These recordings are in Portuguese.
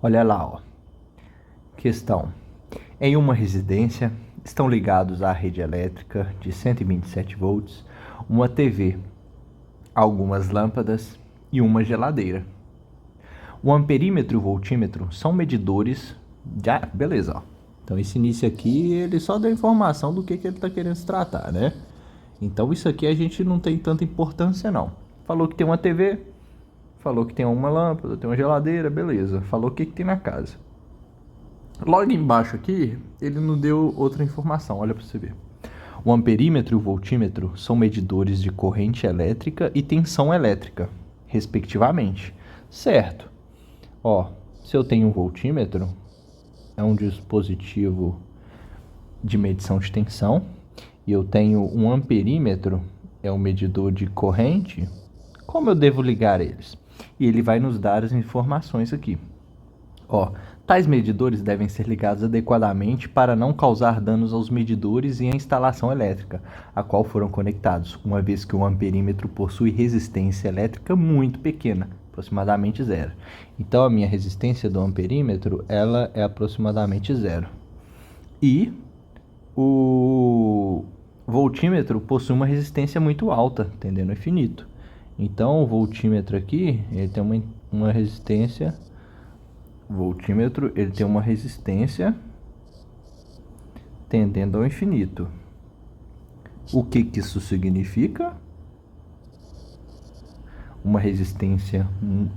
Olha lá, ó. Questão. Em uma residência, estão ligados à rede elétrica de 127 volts, uma TV, algumas lâmpadas e uma geladeira. O amperímetro e o voltímetro são medidores de... beleza, ó. Então esse início aqui, ele só dá informação do que ele está querendo se tratar, né? Então isso aqui a gente não tem tanta importância não. Falou que tem uma TV, falou que tem uma lâmpada, tem uma geladeira, beleza. Falou o que tem na casa. Logo embaixo aqui, ele não deu outra informação, olha para você ver. O amperímetro e o voltímetro são medidores de corrente elétrica e tensão elétrica, respectivamente. Certo. Ó, se eu tenho um voltímetro, é um dispositivo de medição de tensão, e eu tenho um amperímetro, é um medidor de corrente, como eu devo ligar eles? E ele vai nos dar as informações aqui. Ó, tais medidores devem ser ligados adequadamente para não causar danos aos medidores e à instalação elétrica, a qual foram conectados, uma vez que o amperímetro possui resistência elétrica muito pequena, aproximadamente zero. Então a minha resistência do amperímetro, ela é aproximadamente zero. E o voltímetro possui uma resistência muito alta, tendendo ao infinito. Então o voltímetro aqui, ele tem uma resistência... O voltímetro, ele tem uma resistência tendendo ao infinito. O que isso significa? Uma resistência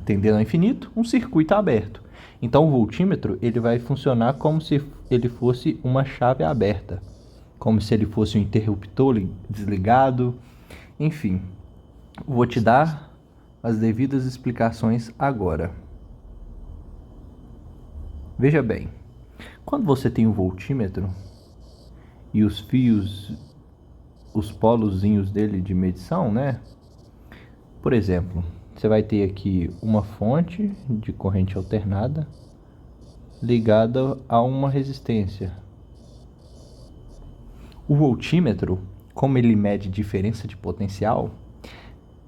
tendendo ao infinito, um circuito aberto. Então o voltímetro, ele vai funcionar como se ele fosse uma chave aberta, como se ele fosse um interruptor desligado. Enfim, vou te dar as devidas explicações agora. Veja bem, quando você tem um voltímetro e os fios, os polozinhos dele de medição, né? Por exemplo, você vai ter aqui uma fonte de corrente alternada ligada a uma resistência. O voltímetro, como ele mede diferença de potencial,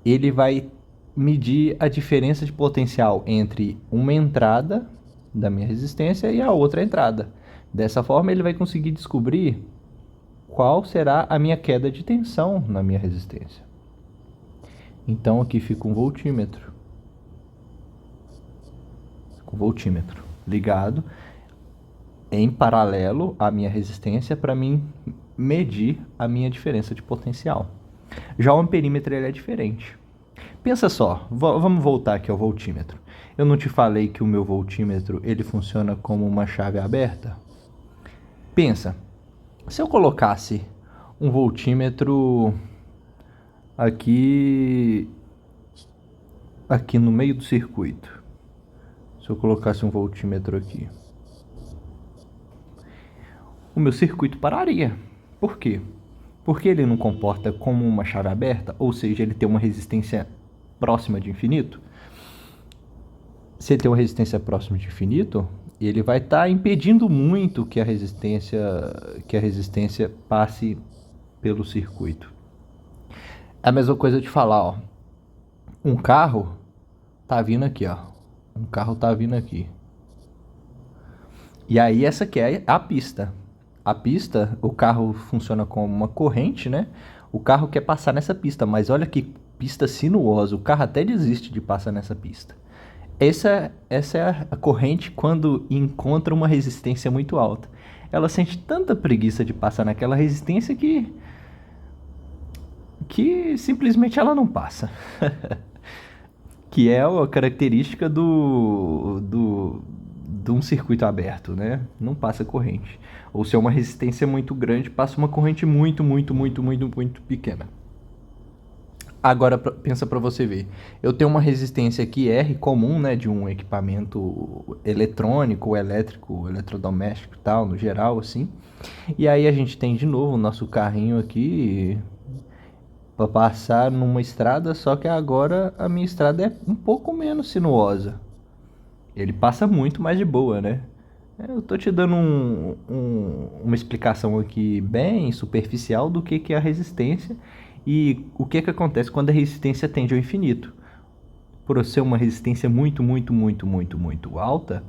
ele vai medir a diferença de potencial entre uma entrada da minha resistência e a outra entrada. Dessa forma, ele vai conseguir descobrir qual será a minha queda de tensão na minha resistência. Então, aqui fica um voltímetro. O voltímetro ligado em paralelo à minha resistência para mim medir a minha diferença de potencial. Já o amperímetro, ele é diferente. Pensa só, vamos voltar aqui ao voltímetro. Eu não te falei que o meu voltímetro, ele funciona como uma chave aberta? Pensa, se eu colocasse um voltímetro aqui no meio do circuito. Se eu colocasse um voltímetro aqui, o meu circuito pararia. Por quê? Porque ele não comporta como uma chave aberta, ou seja, ele tem uma resistência próxima de infinito. Se ele tem uma resistência próxima de infinito, ele vai estar impedindo muito que a resistência passe pelo circuito. É a mesma coisa de falar, ó, um carro tá vindo aqui, ó. Um carro tá vindo aqui. E aí essa aqui é a pista. A pista, o carro funciona como uma corrente, né? O carro quer passar nessa pista, mas olha que pista sinuosa. O carro até desiste de passar nessa pista. Essa é a corrente quando encontra uma resistência muito alta. Ela sente tanta preguiça de passar naquela resistência que simplesmente ela não passa. Que é a característica de um circuito aberto, né? Não passa corrente. Ou se é uma resistência muito grande, passa uma corrente muito pequena. Agora pensa para você ver. Eu tenho uma resistência aqui R comum, né, de um equipamento eletrônico, elétrico, eletrodoméstico e tal, no geral assim. E aí a gente tem de novo o nosso carrinho aqui para passar numa estrada, só que agora a minha estrada é um pouco menos sinuosa. Ele passa muito mais de boa, né? Eu tô te dando uma explicação aqui bem superficial do que é a resistência e o que acontece quando a resistência tende ao infinito. Por ser uma resistência muito alta,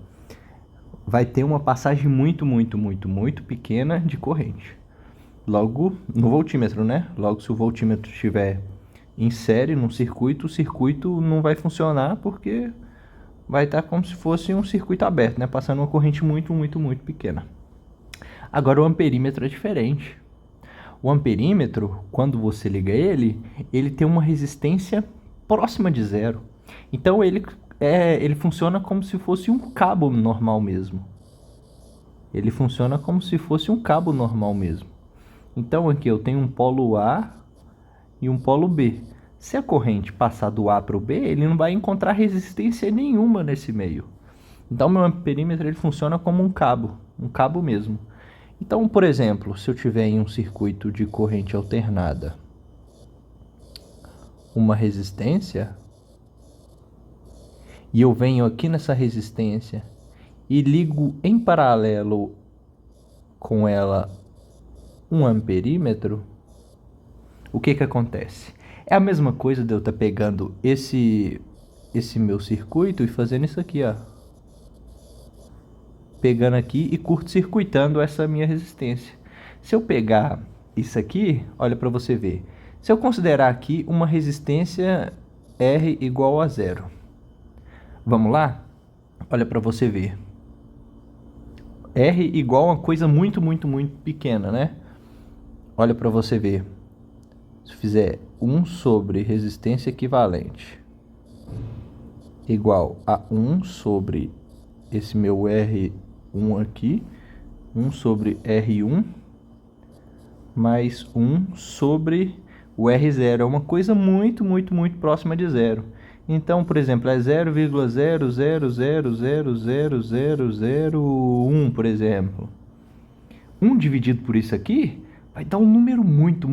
vai ter uma passagem muito pequena de corrente. Logo, no voltímetro, né? Logo, se o voltímetro estiver em série num circuito, o circuito não vai funcionar porque vai estar como se fosse um circuito aberto, né? Passando uma corrente muito pequena. Agora, o amperímetro é diferente. O amperímetro, quando você liga ele, ele tem uma resistência próxima de zero. Então, ele funciona como se fosse um cabo normal mesmo. Ele funciona como se fosse um cabo normal mesmo. Então, aqui eu tenho um polo A e um polo B. Se a corrente passar do A para o B, ele não vai encontrar resistência nenhuma nesse meio. Então, meu amperímetro ele funciona como um cabo mesmo. Então, por exemplo, se eu tiver em um circuito de corrente alternada uma resistência, e eu venho aqui nessa resistência e ligo em paralelo com ela um amperímetro, o que acontece? É a mesma coisa de eu estar pegando esse meu circuito e fazendo isso aqui, ó. Pegando aqui e curto-circuitando essa minha resistência. Se eu pegar isso aqui, olha para você ver. Se eu considerar aqui uma resistência R igual a zero. Vamos lá? Olha para você ver. R igual a uma coisa muito pequena, né? Olha para você ver. Se eu fizer 1 sobre resistência equivalente igual a 1 sobre esse meu R1 aqui, 1 sobre R1 mais 1 sobre o R0. É uma coisa muito próxima de zero. Então, por exemplo, é 0,00000001, por exemplo. 1 dividido por isso aqui vai dar um número muito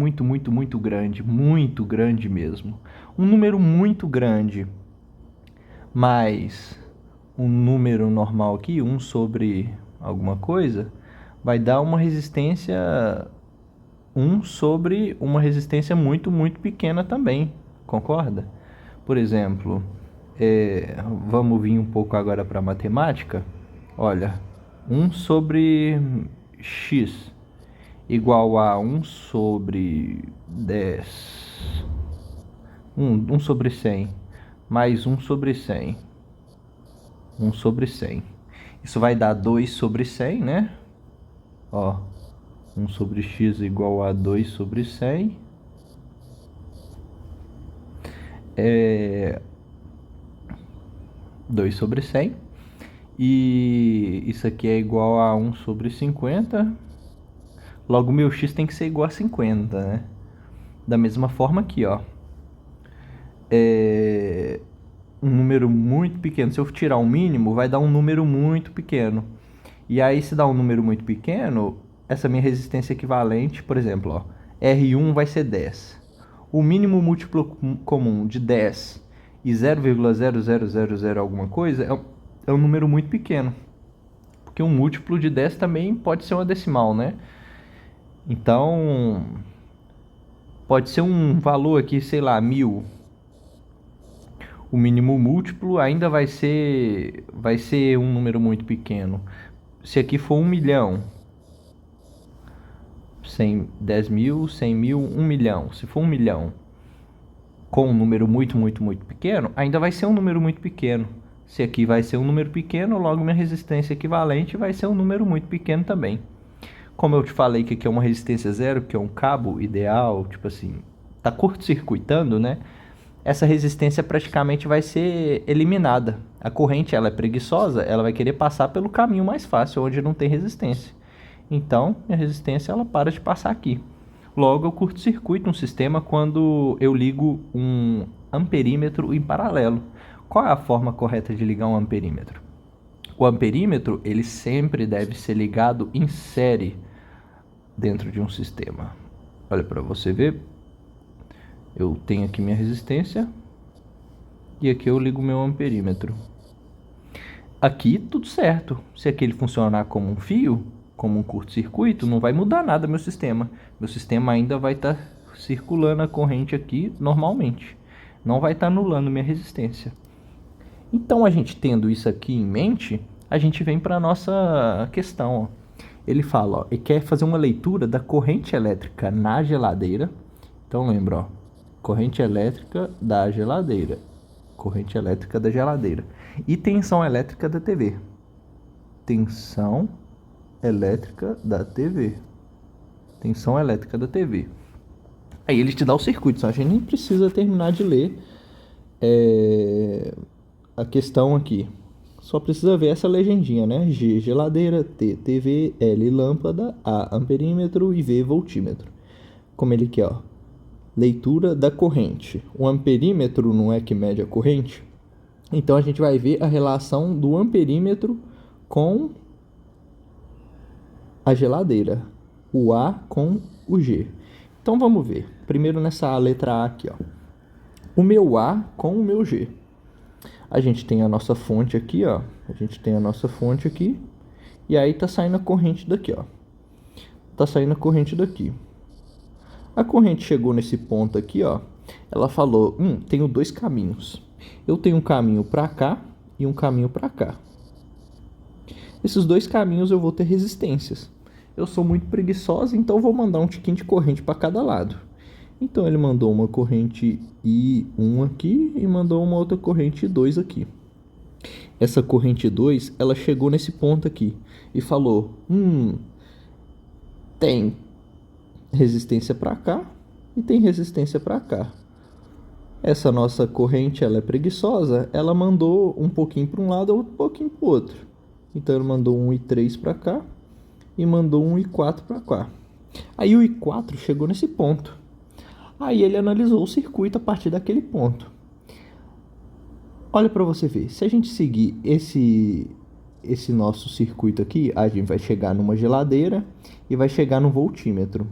grande, muito grande mesmo. Um número muito grande, mais um número normal aqui, 1 sobre alguma coisa, vai dar uma resistência 1 sobre uma resistência muito pequena também, concorda? Por exemplo, vamos vir um pouco agora para a matemática. Olha, 1 sobre x igual a 1 sobre 10, 1 sobre 100, mais 1 sobre 100, 1 sobre 100. Isso vai dar 2 sobre 100, né? Ó, 1 sobre x igual a 2 sobre 100. 2 sobre 100. E isso aqui é igual a 1 sobre 50. Logo, meu x tem que ser igual a 50, né? Da mesma forma aqui, ó. Um número muito pequeno. Se eu tirar o mínimo, vai dar um número muito pequeno. E aí, se dá um número muito pequeno, essa minha resistência equivalente, por exemplo, ó, R1 vai ser 10. O mínimo múltiplo comum de 10 e 0,0000 alguma coisa é um número muito pequeno. Porque um múltiplo de 10 também pode ser uma decimal, né? Então, pode ser um valor aqui, sei lá, 1000. O mínimo múltiplo ainda vai ser um número muito pequeno. Se aqui for 1 milhão, 10 mil, 100 mil, 1 milhão. Se for 1 milhão com um número muito pequeno, ainda vai ser um número muito pequeno. Se aqui vai ser um número pequeno, logo minha resistência equivalente vai ser um número muito pequeno também. Como eu te falei que aqui é uma resistência zero, que é um cabo ideal, tipo assim, tá curto-circuitando, né? Essa resistência praticamente vai ser eliminada. A corrente, ela é preguiçosa, ela vai querer passar pelo caminho mais fácil, onde não tem resistência. Então, minha resistência, ela para de passar aqui. Logo, eu curto-circuito um sistema quando eu ligo um amperímetro em paralelo. Qual é a forma correta de ligar um amperímetro? O amperímetro, ele sempre deve ser ligado em série dentro de um sistema. Olha para você ver. Eu tenho aqui minha resistência e aqui eu ligo meu amperímetro. Aqui tudo certo. Se aqui ele funcionar como um fio, como um curto-circuito, não vai mudar nada meu sistema. Meu sistema ainda vai estar circulando a corrente aqui normalmente. Não vai estar anulando minha resistência. Então, a gente tendo isso aqui em mente, a gente vem para a nossa questão. Ó. Ele fala, ó, ele quer fazer uma leitura da corrente elétrica na geladeira. Então lembra, ó, corrente elétrica da geladeira. Corrente elétrica da geladeira. E tensão elétrica da TV. Tensão elétrica da TV. Tensão elétrica da TV. Aí ele te dá o circuito, a gente nem precisa terminar de ler a questão aqui. Só precisa ver essa legendinha, né? G, geladeira, T, TV, L, lâmpada, A, amperímetro e V, voltímetro. Como ele quer, ó. Leitura da corrente. O amperímetro não é que mede a corrente? Então a gente vai ver a relação do amperímetro com a geladeira. O A com o G. Então vamos ver. Primeiro nessa letra A aqui, ó. O meu A com o meu G. A gente tem a nossa fonte aqui, ó. A gente tem a nossa fonte aqui. E aí tá saindo a corrente daqui, ó. Tá saindo a corrente daqui. A corrente chegou nesse ponto aqui, ó. Ela falou, tenho dois caminhos. Eu tenho um caminho para cá e um caminho para cá. Esses dois caminhos eu vou ter resistências. Eu sou muito preguiçosa, então vou mandar um tiquinho de corrente para cada lado. Então ele mandou uma corrente I1 aqui e mandou uma outra corrente I2 aqui. Essa corrente 2, ela chegou nesse ponto aqui e falou, tem resistência para cá e tem resistência para cá. Essa nossa corrente, ela é preguiçosa, ela mandou um pouquinho para um lado, outro pouquinho para o outro. Então ele mandou um I3 para cá e mandou um I4 para cá. Aí o I4 chegou nesse ponto. Aí ele analisou o circuito a partir daquele ponto. Olha para você ver, se a gente seguir esse nosso circuito aqui, a gente vai chegar numa geladeira e vai chegar no voltímetro.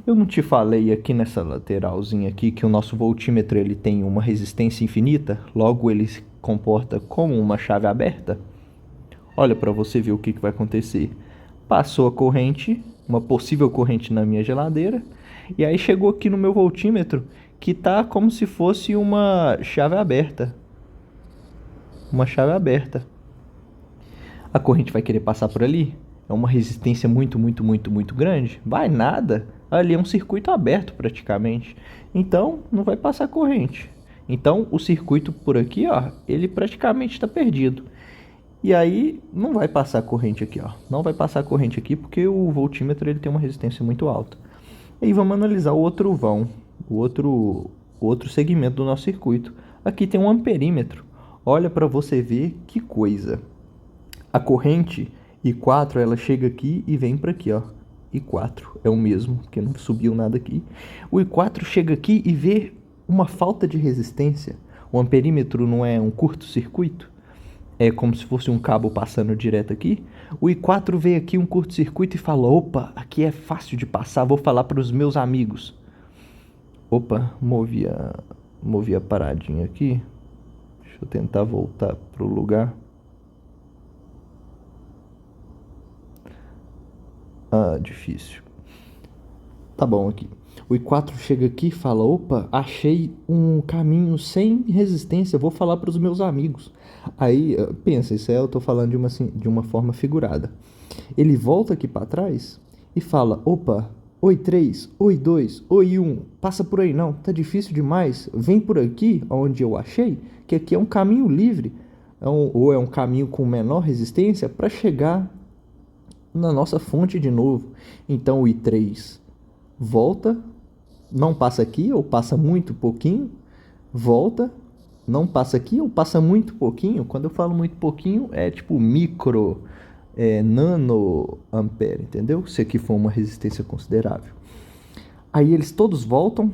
Eu não te falei aqui nessa lateralzinha aqui que o nosso voltímetro ele tem uma resistência infinita, logo ele se comporta como uma chave aberta? Olha para você ver o que vai acontecer. Passou a corrente, uma possível corrente na minha geladeira, e aí chegou aqui no meu voltímetro, que tá como se fosse uma chave aberta. Uma chave aberta. A corrente vai querer passar por ali? É uma resistência muito grande? Vai nada. Ali é um circuito aberto praticamente. Então, não vai passar corrente. Então, o circuito por aqui, ó, ele praticamente está perdido. E aí, não vai passar corrente aqui, ó. Não vai passar corrente aqui porque o voltímetro ele tem uma resistência muito alta. E aí vamos analisar o outro vão, o outro segmento do nosso circuito. Aqui tem um amperímetro. Olha para você ver que coisa. A corrente I4, ela chega aqui e vem para aqui, ó. I4 é o mesmo, porque não subiu nada aqui. O I4 chega aqui e vê uma falta de resistência. O amperímetro não é um curto-circuito? É como se fosse um cabo passando direto aqui. O I4 vê aqui um curto-circuito e fala, opa, aqui é fácil de passar, vou falar para os meus amigos. Opa, movi a paradinha aqui. Deixa eu tentar voltar para o lugar. Difícil. Tá bom aqui. O I4 chega aqui e fala, opa, achei um caminho sem resistência, vou falar para os meus amigos. Aí, pensa, isso eu tô falando de uma forma figurada. Ele volta aqui para trás e fala, opa, oi 3, oi 2, oi 1, passa por aí não, tá difícil demais, vem por aqui, onde eu achei, que aqui é um caminho livre, ou é um caminho com menor resistência para chegar na nossa fonte de novo. Então o I3 volta, não passa aqui, ou passa muito pouquinho, volta, não passa aqui, ou passa muito pouquinho. Quando eu falo muito pouquinho, é tipo nano ampere, entendeu? Se aqui for uma resistência considerável. Aí eles todos voltam,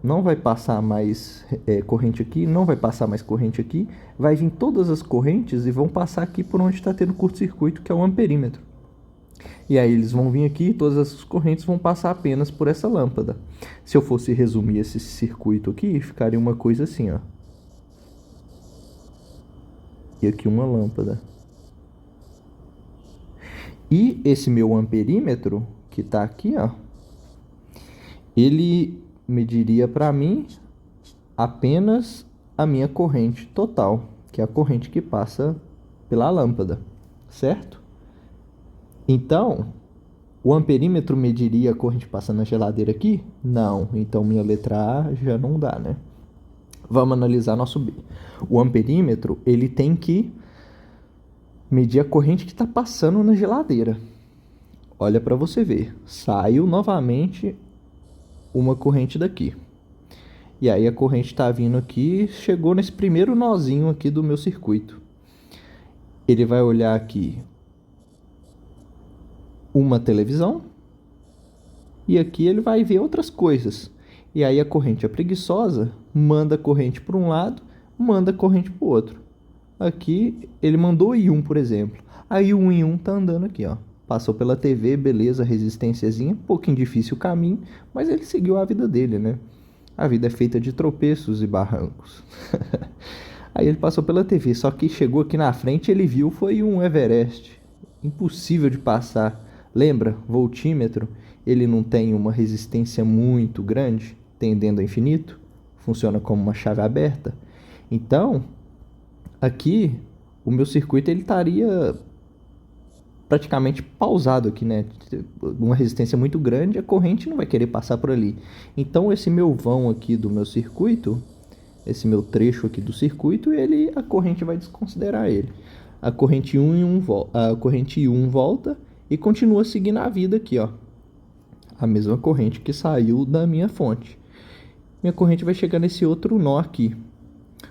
não vai passar mais corrente aqui, não vai passar mais corrente aqui, vai vir todas as correntes e vão passar aqui por onde está tendo curto-circuito, que é o amperímetro. E aí eles vão vir aqui e todas essas correntes vão passar apenas por essa lâmpada. Se eu fosse resumir esse circuito aqui, ficaria uma coisa assim, ó. E aqui uma lâmpada. E esse meu amperímetro, que está aqui, ó, ele mediria para mim apenas a minha corrente total, que é a corrente que passa pela lâmpada, certo? Então, o amperímetro mediria a corrente passando na geladeira aqui? Não. Então, minha letra A já não dá, né? Vamos analisar nosso B. O amperímetro, ele tem que medir a corrente que está passando na geladeira. Olha para você ver. Saiu novamente uma corrente daqui. E aí a corrente está vindo aqui, chegou nesse primeiro nozinho aqui do meu circuito. Ele vai olhar aqui uma televisão e aqui ele vai ver outras coisas. E aí a corrente é preguiçosa, manda a corrente para um lado, manda a corrente para o outro. Aqui ele mandou I1, por exemplo. Aí o I1 tá andando aqui, ó. Passou pela TV, beleza, resistênciazinha, um pouquinho difícil o caminho, mas ele seguiu a vida dele, né? A vida é feita de tropeços e barrancos. Aí ele passou pela TV, só que chegou aqui na frente, ele viu, foi um Everest. Impossível de passar. Lembra? Voltímetro, ele não tem uma resistência muito grande, tendendo ao infinito. Funciona como uma chave aberta. Então, aqui, o meu circuito ele estaria praticamente pausado aqui, né? Uma resistência muito grande, a corrente não vai querer passar por ali. Então, esse meu vão aqui do meu circuito, esse meu trecho aqui do circuito, a corrente vai desconsiderar ele. A corrente 1 volta e continua seguindo a vida aqui, ó. A mesma corrente que saiu da minha fonte. Minha corrente vai chegar nesse outro nó aqui.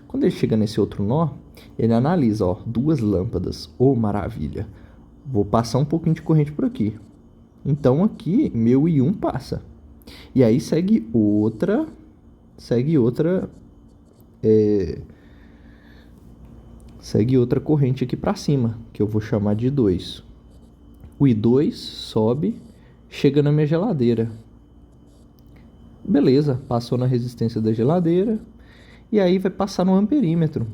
Quando ele chega nesse outro nó, ele analisa, ó, duas lâmpadas. Ô, maravilha! Vou passar um pouquinho de corrente por aqui. Então aqui meu I1 passa. E aí segue outra corrente aqui para cima, que eu vou chamar de 2. O I2 sobe, chega na minha geladeira. Beleza, passou na resistência da geladeira. E aí vai passar no amperímetro.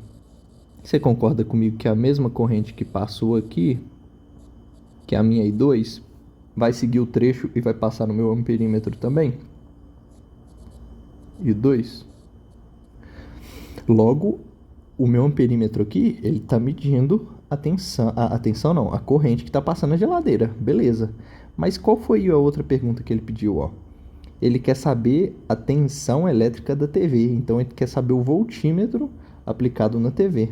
Você concorda comigo que a mesma corrente que passou aqui, que é a minha I2, vai seguir o trecho e vai passar no meu amperímetro também? I2. Logo, o meu amperímetro aqui, ele está medindo a corrente que está passando na geladeira. Beleza. Mas qual foi a outra pergunta que ele pediu, ó? Ele quer saber a tensão elétrica da TV. Então, ele quer saber o voltímetro aplicado na TV.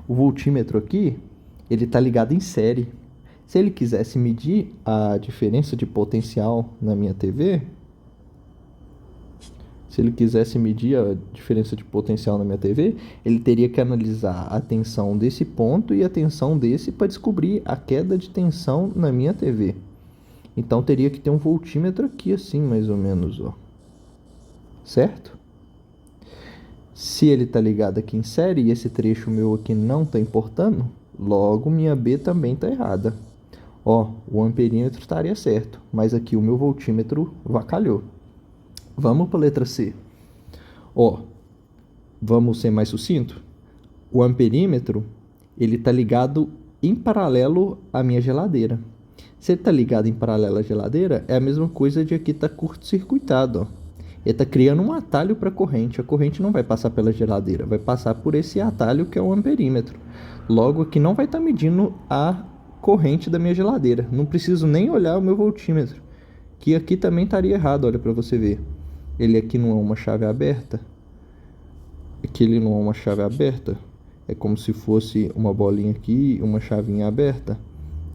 O voltímetro aqui, ele está ligado em série. Se ele quisesse medir a diferença de potencial na minha TV, ele teria que analisar a tensão desse ponto e a tensão desse para descobrir a queda de tensão na minha TV. Então, teria que ter um voltímetro aqui, assim, mais ou menos, ó. Certo? Se ele está ligado aqui em série e esse trecho meu aqui não está importando, logo minha B também está errada. Ó, o amperímetro estaria certo, mas aqui o meu voltímetro vacalhou. Vamos para a letra C. Ó, vamos ser mais sucinto? O amperímetro, ele está ligado em paralelo à minha geladeira. Se ele está ligado em paralelo à geladeira, é a mesma coisa de aqui estar curto-circuitado, ó. Ele está criando um atalho para a corrente. A corrente não vai passar pela geladeira, vai passar por esse atalho que é o amperímetro. Logo, aqui não vai estar medindo a corrente da minha geladeira. Não preciso nem olhar o meu voltímetro, que aqui também estaria errado, olha para você ver. Ele aqui não é uma chave aberta. Aqui ele não é uma chave aberta. É como se fosse uma bolinha aqui, uma chavinha aberta.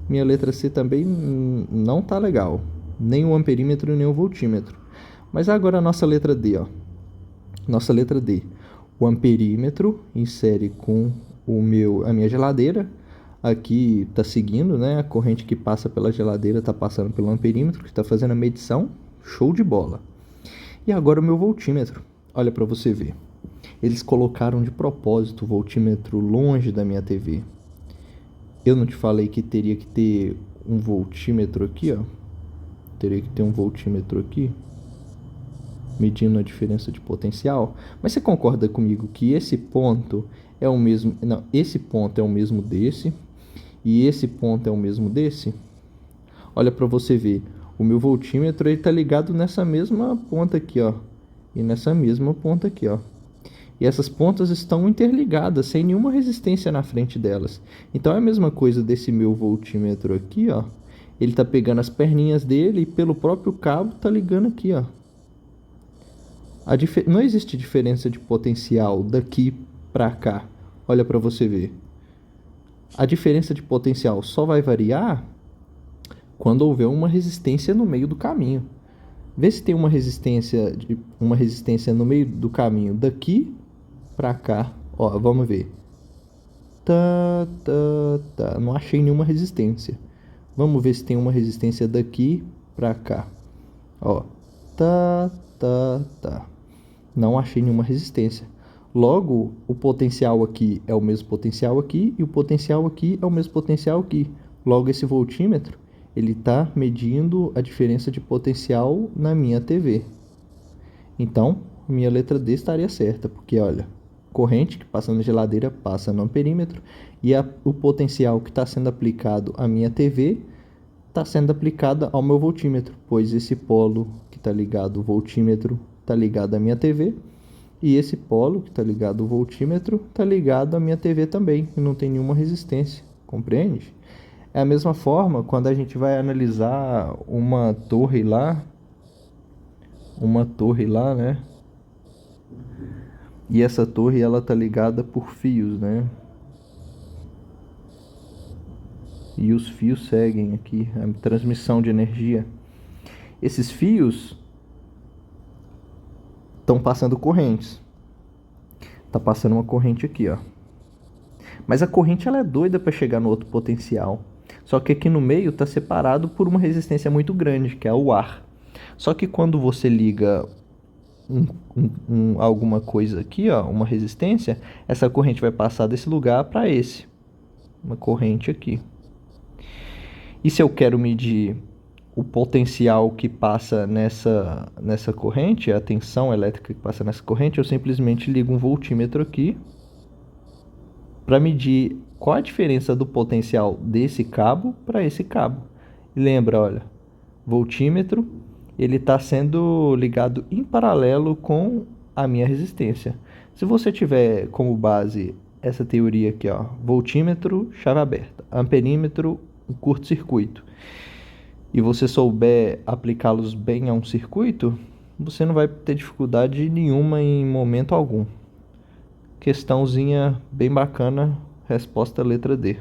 Minha letra C também não está legal. Nem o amperímetro, nem o voltímetro. Mas agora a nossa letra D, ó. Nossa letra D. O amperímetro em série com a minha geladeira. Aqui está seguindo, né? A corrente que passa pela geladeira está passando pelo amperímetro, que está fazendo a medição. Show de bola. E agora o meu voltímetro. Olha para você ver. Eles colocaram de propósito o voltímetro longe da minha TV. Eu não te falei que teria que ter um voltímetro aqui, ó. Teria que ter um voltímetro aqui, medindo a diferença de potencial. Mas você concorda comigo que esse ponto é o mesmo... Não, esse ponto é o mesmo desse. E esse ponto é o mesmo desse? Olha para você ver. O meu voltímetro está ligado nessa mesma ponta aqui, ó. E nessa mesma ponta aqui, ó. E essas pontas estão interligadas, sem nenhuma resistência na frente delas. Então é a mesma coisa desse meu voltímetro aqui, ó. Ele tá pegando as perninhas dele e pelo próprio cabo tá ligando aqui, ó. Não existe diferença de potencial daqui para cá. Olha para você ver. A diferença de potencial só vai variar quando houver uma resistência no meio do caminho. Vê se tem uma resistência no meio do caminho daqui para cá. Ó, vamos ver. Não achei nenhuma resistência. Vamos ver se tem uma resistência daqui para cá. Ó. Não achei nenhuma resistência. Logo, o potencial aqui é o mesmo potencial aqui e o potencial aqui é o mesmo potencial aqui. Logo, esse voltímetro, ele está medindo a diferença de potencial na minha TV. Então, minha letra D estaria certa, porque olha, corrente que passa na geladeira passa no amperímetro e o potencial que está sendo aplicado à minha TV está sendo aplicada ao meu voltímetro, pois esse polo que está ligado ao voltímetro está ligado à minha TV e esse polo que está ligado ao voltímetro está ligado à minha TV também e não tem nenhuma resistência, compreende? É a mesma forma quando a gente vai analisar uma torre lá, né? E essa torre ela tá ligada por fios, né? E os fios seguem aqui a transmissão de energia. Esses fios estão passando correntes. Tá passando uma corrente aqui, ó. Mas a corrente ela é doida para chegar no outro potencial. Só que aqui no meio está separado por uma resistência muito grande, que é o ar. Só que quando você liga alguma coisa aqui, ó, uma resistência, essa corrente vai passar desse lugar para esse. Uma corrente aqui. E se eu quero medir o potencial que passa nessa corrente, a tensão elétrica que passa nessa corrente, eu simplesmente ligo um voltímetro aqui para medir qual a diferença do potencial desse cabo para esse cabo. E lembra, olha, voltímetro, ele está sendo ligado em paralelo com a minha resistência. Se você tiver como base essa teoria aqui, ó, voltímetro, chave aberta, amperímetro, um curto-circuito, e você souber aplicá-los bem a um circuito, você não vai ter dificuldade nenhuma em momento algum. Questãozinha bem bacana, resposta letra D.